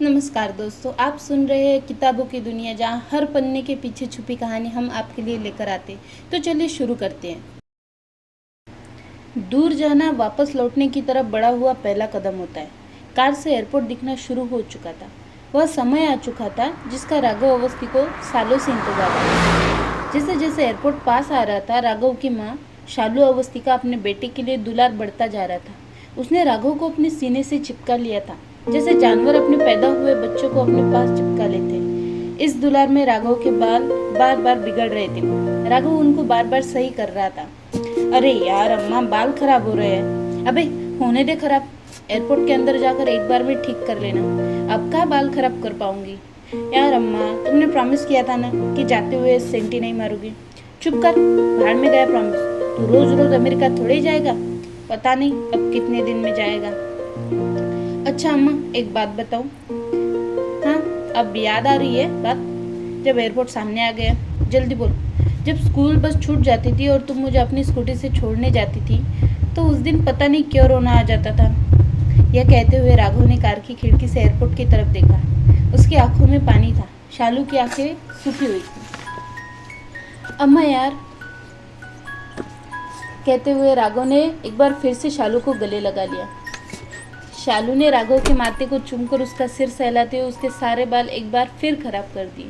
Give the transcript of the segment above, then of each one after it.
नमस्कार दोस्तों, आप सुन रहे हैं किताबों की दुनिया, जहाँ हर पन्ने के पीछे छुपी कहानी हम आपके लिए लेकर आते हैं। तो चलिए शुरू करते हैं। दूर जाना वापस लौटने की तरफ बढ़ा हुआ पहला कदम होता है। कार से एयरपोर्ट दिखना शुरू हो चुका था। वह समय आ चुका था जिसका राघव अवस्थी को सालों से इंतजार था। जैसे जैसे एयरपोर्ट पास आ रहा था, राघव की माँ शालू अवस्थी का अपने बेटे के लिए दुलार बढ़ता जा रहा था। उसने राघव को अपने सीने से चिपका लिया था, जैसे जानवर अपने पैदा हुए बच्चों को अपने पास चिपका लेते हैं। इस दुलार में राघव के बाल बार बार बिगड़ रहे थे। राघव उनको बार बार सही कर रहा था। अरे यार अम्मा, बाल खराब हो रहे हैं। अबे होने दे खराब, एयरपोर्ट के अंदर जाकर एक बार में ठीक कर लेना। अब क्या बाल खराब कर पाऊंगी। यार अम्मा, तुमने प्रॉमिस किया था ना कि जाते हुए सेंटी नहीं मारूंगी। चुप कर, भाड़ में गया प्रॉमिस। तू रोज रोज अमेरिका थोड़े ही जाएगा, पता नहीं अब कितने दिन में जाएगा। अच्छा अम्मा, एक बात बताओ। हाँ, अब याद आ रही है बात? जब एयरपोर्ट सामने आ गया, जल्दी बोल। जब स्कूल बस छूट जाती थी और तुम मुझे अपनी स्कूटी से छोड़ने जाती थी, तो उस दिन पता नहीं क्यों रोना आ जाता था। यह कहते हुए राघव ने कार की खिड़की से एयरपोर्ट की तरफ देखा। उसकी आंखों में पानी था। शालू की आंखें सूखी हुई थी। अम्मा यार, कहते हुए राघव ने एक बार फिर से शालू को गले लगा लिया। शालू ने राघव के माथे को चूमकर उसका सिर सहलाते हुए उसके सारे बाल एक बार फिर खराब कर दिए।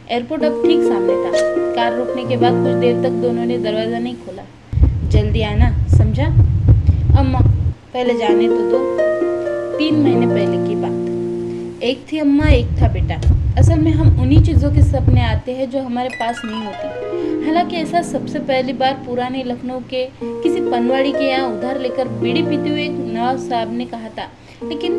एयरपोर्ट अब ठीक सामने था। कार रुकने के बाद कुछ देर तक दोनों ने दरवाज़ा नहीं खोला। जल्दी आना, समझा? अम्मा, पहले जाने तो दो। 3 महीने पहले की बात। एक थी अम्मा, एक था बेटा। असल में हम उन्हीं चीज़ों के सपने आते हैं जो हमारे पास नहीं होती। हालांकि ऐसा सबसे पहली बार पुराने लखनऊ के किसी पनवाड़ी के यहाँ उधार लेकर बीड़ी पीते हुए एक नवाब साहब ने कहा था, लेकिन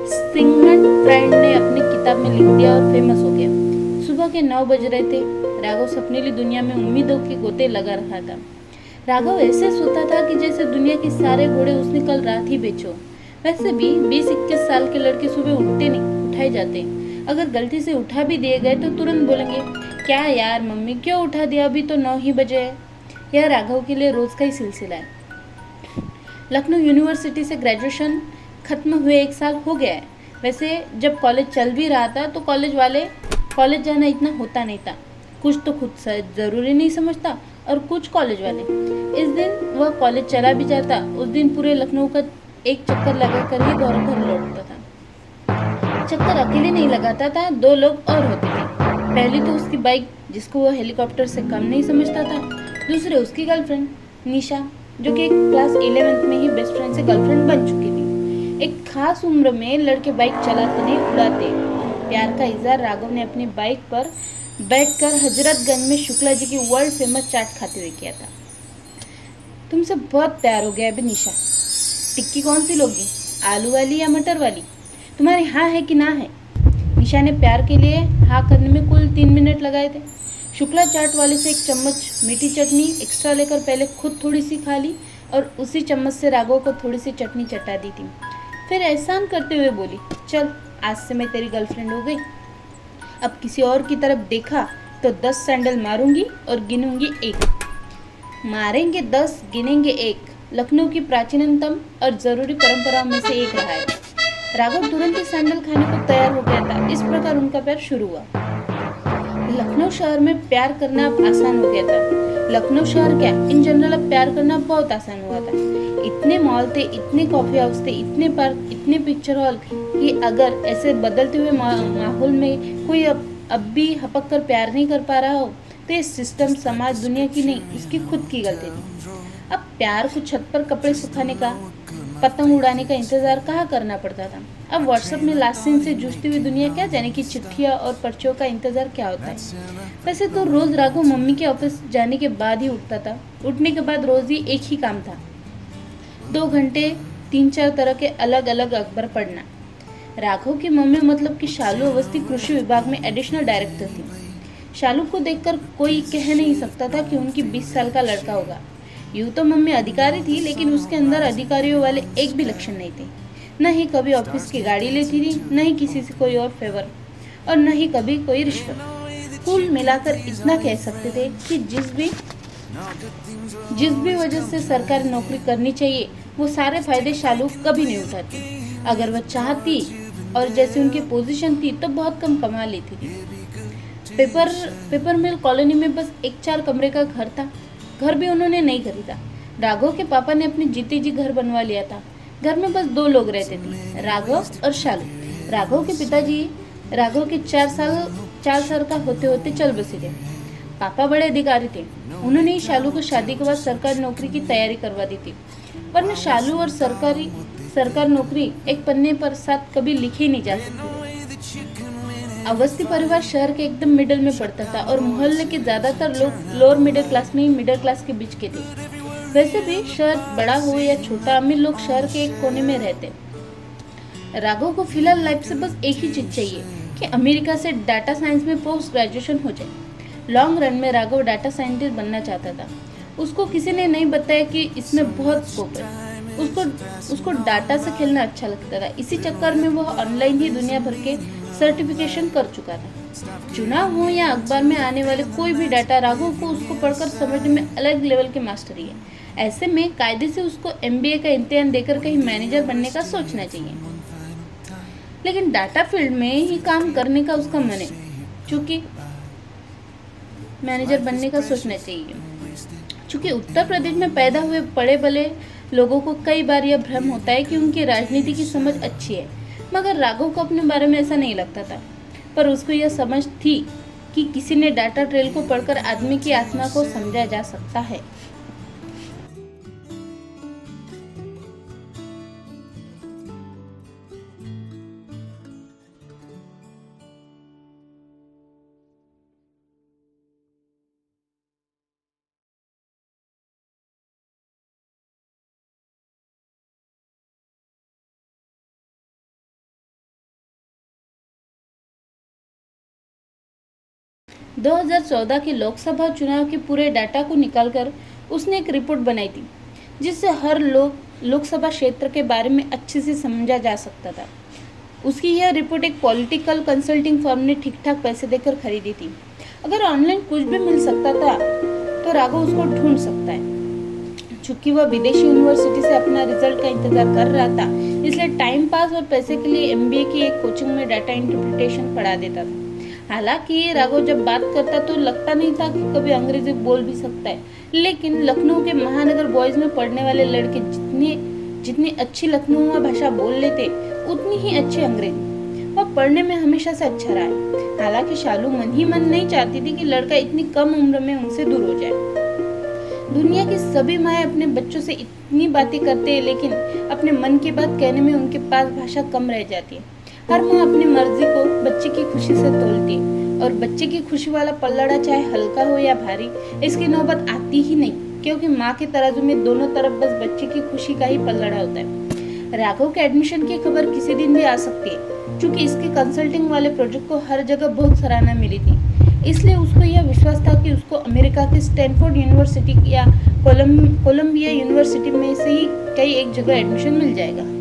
सिगमंड फ्राइड ने अपनी किताब में लिख दिया और फेमस हो गया। सुबह के 9 बज रहे थे। राघव सपनीली दुनिया में उम्मीदों के गोते लगा रहा था। राघव ऐसे सोता था कि जैसे दुनिया के सारे घोड़े उसने कल रात ही बेचो। वैसे भी 20-21 साल के लड़के सुबह उठते नहीं, उठाए जाते। अगर गलती से उठा भी दिए गए तो तुरंत बोलेंगे, क्या यार मम्मी, क्यों उठा दिया, अभी तो 9 ही बजे है। यह राघव के लिए रोज का ही सिलसिला है। लखनऊ यूनिवर्सिटी से ग्रेजुएशन खत्म हुए 1 साल हो गया है। वैसे जब कॉलेज चल भी रहा था तो कॉलेज जाना इतना होता नहीं था। कुछ तो खुद ज़रूरी नहीं समझता और कुछ कॉलेज वाले। इस दिन वह कॉलेज चला भी जाता, उस दिन पूरे लखनऊ का एक चक्कर लगाकर ही घर लौटता था। चक्कर अकेले नहीं लगाता था, 2 लोग और होते थे। पहली तो उसकी बाइक, जिसको वह हेलीकॉप्टर से कम नहीं समझता था। दूसरे उसकी गर्लफ्रेंड निशा, जो कि क्लास 11th में ही बेस्ट फ्रेंड से गर्लफ्रेंड बन चुकी थी। एक खास उम्र में लड़के बाइक चलाते नहीं, उड़ाते। प्यार का इजहार राघव ने अपनी बाइक पर बैठकर हजरतगंज में शुक्ला जी की वर्ल्ड फेमस चाट खाते हुए किया था। तुमसे बहुत प्यार हो गया अभी निशा। टिक्की कौन सी लोगी, आलू वाली या मटर वाली? तुम्हारी हाँ है कि ना है? निशा ने प्यार के लिए हाँ करने में कुल 3 मिनट लगाए थे। शुक्ला चाट वाले से 1 चम्मच मीठी चटनी एक्स्ट्रा लेकर पहले खुद थोड़ी सी खा ली और उसी चम्मच से राघव को थोड़ी सी चटनी चटा दी थी। फिर एहसान करते हुए बोली, चल आज से मैं तेरी गर्लफ्रेंड हो गई। अब किसी और की तरफ देखा तो 10 सैंडल मारूंगी और गिनूंगी 1। मारेंगे 10, गिनेंगे 1 लखनऊ की प्राचीनतम और जरूरी परंपराओं में से एक रहा है। राघव तुरंत ही सैंडल खाने को तैयार हो गया था। इस प्रकार उनका प्यार शुरू हुआ। लखनऊ शहर में प्यार करना अब आसान हो गया था। लखनऊ शहर क्या, इन जनरल अब प्यार करना बहुत आसान हुआ था। इतने मॉल थे, इतने कॉफी हाउस थे, इतने पार्क, इतने पिक्चर हॉल कि अगर ऐसे बदलते हुए माहौल में कोई अब भी हपक कर प्यार नहीं कर पा रहा हो तो ये सिस्टम, समाज, दुनिया की नहीं, इसकी खुद की गलती थी। अब प्यार को छत पर कपड़े सुखाने का, पतंग उड़ाने का इंतजार कहाँ करना पड़ता था। अब व्हाट्सएप में लास्ट सीन से जूझती हुई दुनिया क्या जाने की चिट्ठियाँ और पर्चियों का इंतजार क्या होता है। वैसे तो रोज राघव मम्मी के ऑफिस जाने के बाद ही उठता था। उठने के बाद रोज ही एक ही काम था, 2 घंटे 3-4 तरह के अलग अलग अखबार पढ़ना। राघव की मम्मी मतलब कि शालू अवस्थी कृषि विभाग में एडिशनल डायरेक्टर थी। शालू को देखकर कोई कह नहीं सकता था कि उनकी 20 साल का लड़का होगा। यूँ तो मम्मी अधिकारी थी, लेकिन उसके अंदर अधिकारियों वाले एक भी लक्षण नहीं थे। न ही कभी ऑफिस की गाड़ी लेती थी, न ही किसी से कोई और फेवर, और न ही कभी कोई रिश्वत। कुल मिलाकर इतना कह सकते थे कि जिस भी वजह से सरकारी नौकरी करनी चाहिए वो सारे फायदे शालू कभी नहीं उठाती। अगर वह चाहती और जैसे उनकी पोजीशन थी तो बहुत कम कमा लेती थी। पेपर मिल कॉलोनी में बस एक 4 कमरे का घर था। घर भी उन्होंने नहीं खरीदा। राघव के पापा ने अपने जीते जी घर बनवा लिया था। घर में बस 2 लोग रहते थे, राघव और शालू। राघव के पिताजी राघव के 4 साल का होते होते चल बसे थे। पापा बड़े अधिकारी थे। उन्होंने ही शालू को शादी के बाद सरकारी नौकरी की तैयारी करवा दी थी। वरना शालू और सरकारी नौकरी एक पन्ने पर साथ कभी लिखी नहीं जा सकती। अवस्थी परिवार शहर के एकदम मिडिल में पड़ता था और मोहल्ले के ज्यादातर लोग लोअर मिडिल क्लास में ही मिडिल क्लास के बीच के थे। वैसे भी शहर बड़ा हो या छोटा, अमीर लोग शहर के एक कोने में रहते। राघव को फिलहाल लाइफ से बस एक ही चीज चाहिए कि अमेरिका से डाटा साइंस में पोस्ट ग्रेजुएशन हो जाए। लॉन्ग रन में राघव डाटा साइंटिस्ट बनना चाहता था। उसको किसी ने नहीं बताया कि इसमें बहुत स्कोप है। उसको डाटा से खेलना अच्छा लगता था। इसी चक्कर में वह ऑनलाइन ही दुनिया भर के सर्टिफिकेशन कर चुका था। चुनाव हो या अखबार में आने वाले कोई भी डाटा, राघव को उसको पढ़कर समझने में अलग लेवल की मास्टरी है। ऐसे में कायदे से उसको MBA का इम्तिहान देकर कहीं मैनेजर बनने का सोचना चाहिए। लेकिन डाटा फील्ड में ही काम करने का उसका मन है, चूंकि मैनेजर बनने का सोचना चाहिए। चूंकि उत्तर प्रदेश में पैदा हुए पढ़े बड़े लोगों को कई बार यह भ्रम होता है कि उनकी राजनीति की समझ अच्छी है, मगर राघव को अपने बारे में ऐसा नहीं लगता था। पर उसको यह समझ थी कि किसी ने डाटा ट्रेल को पढ़कर आदमी की आत्मा को समझा जा सकता है। – 2014 के लोकसभा चुनाव के पूरे डाटा को निकालकर उसने एक रिपोर्ट बनाई थी, जिससे हर लोकसभा क्षेत्र के बारे में अच्छे से समझा जा सकता था। उसकी यह रिपोर्ट एक पॉलिटिकल कंसल्टिंग फर्म ने ठीक ठाक पैसे देकर खरीदी थी। अगर ऑनलाइन कुछ भी मिल सकता था तो राघव उसको ढूंढ सकता है। चूंकि वह विदेशी यूनिवर्सिटी से अपना रिजल्ट का इंतजार कर रहा था, इसलिए टाइम पास और पैसे के लिए MBA की एक कोचिंग में डाटा इंटरप्रिटेशन पढ़ा देता था। हालांकि राघव जब बात करता तो लगता नहीं था कि कभी अंग्रेजी बोल भी सकता है, लेकिन लखनऊ के महानगर बॉयज में पढ़ने वाले लड़के जितनी अच्छी लखनऊ भाषा बोल लेते, उतनी ही अच्छी अंग्रेजी। वह पढ़ने में हमेशा से अच्छा रहा है। हालांकि शालू मन ही मन नहीं चाहती थी कि लड़का इतनी कम उम्र में उनसे दूर हो जाए। दुनिया की सभी माएँ अपने बच्चों से इतनी बातें करते हैं, लेकिन अपने मन की बात कहने में उनके पास भाषा कम रह जाती है। हर माँ अपनी मर्जी को बच्चे की खुशी से तोलती है, और बच्चे की खुशी वाला पल्लड़ा चाहे हल्का हो या भारी, इसकी नौबत आती ही नहीं, क्योंकि माँ के तराजू में दोनों तरफ बस बच्चे की खुशी का ही पल्लड़ा होता है। राघव के एडमिशन की खबर किसी दिन भी आ सकती है, क्योंकि इसके कंसल्टिंग वाले प्रोजेक्ट को हर जगह बहुत सराहना मिली थी। इसलिए उसको यह विश्वास था कि उसको अमेरिका की स्टैनफोर्ड यूनिवर्सिटी या कोलंबिया यूनिवर्सिटी में से ही कहीं एक जगह एडमिशन मिल जाएगा।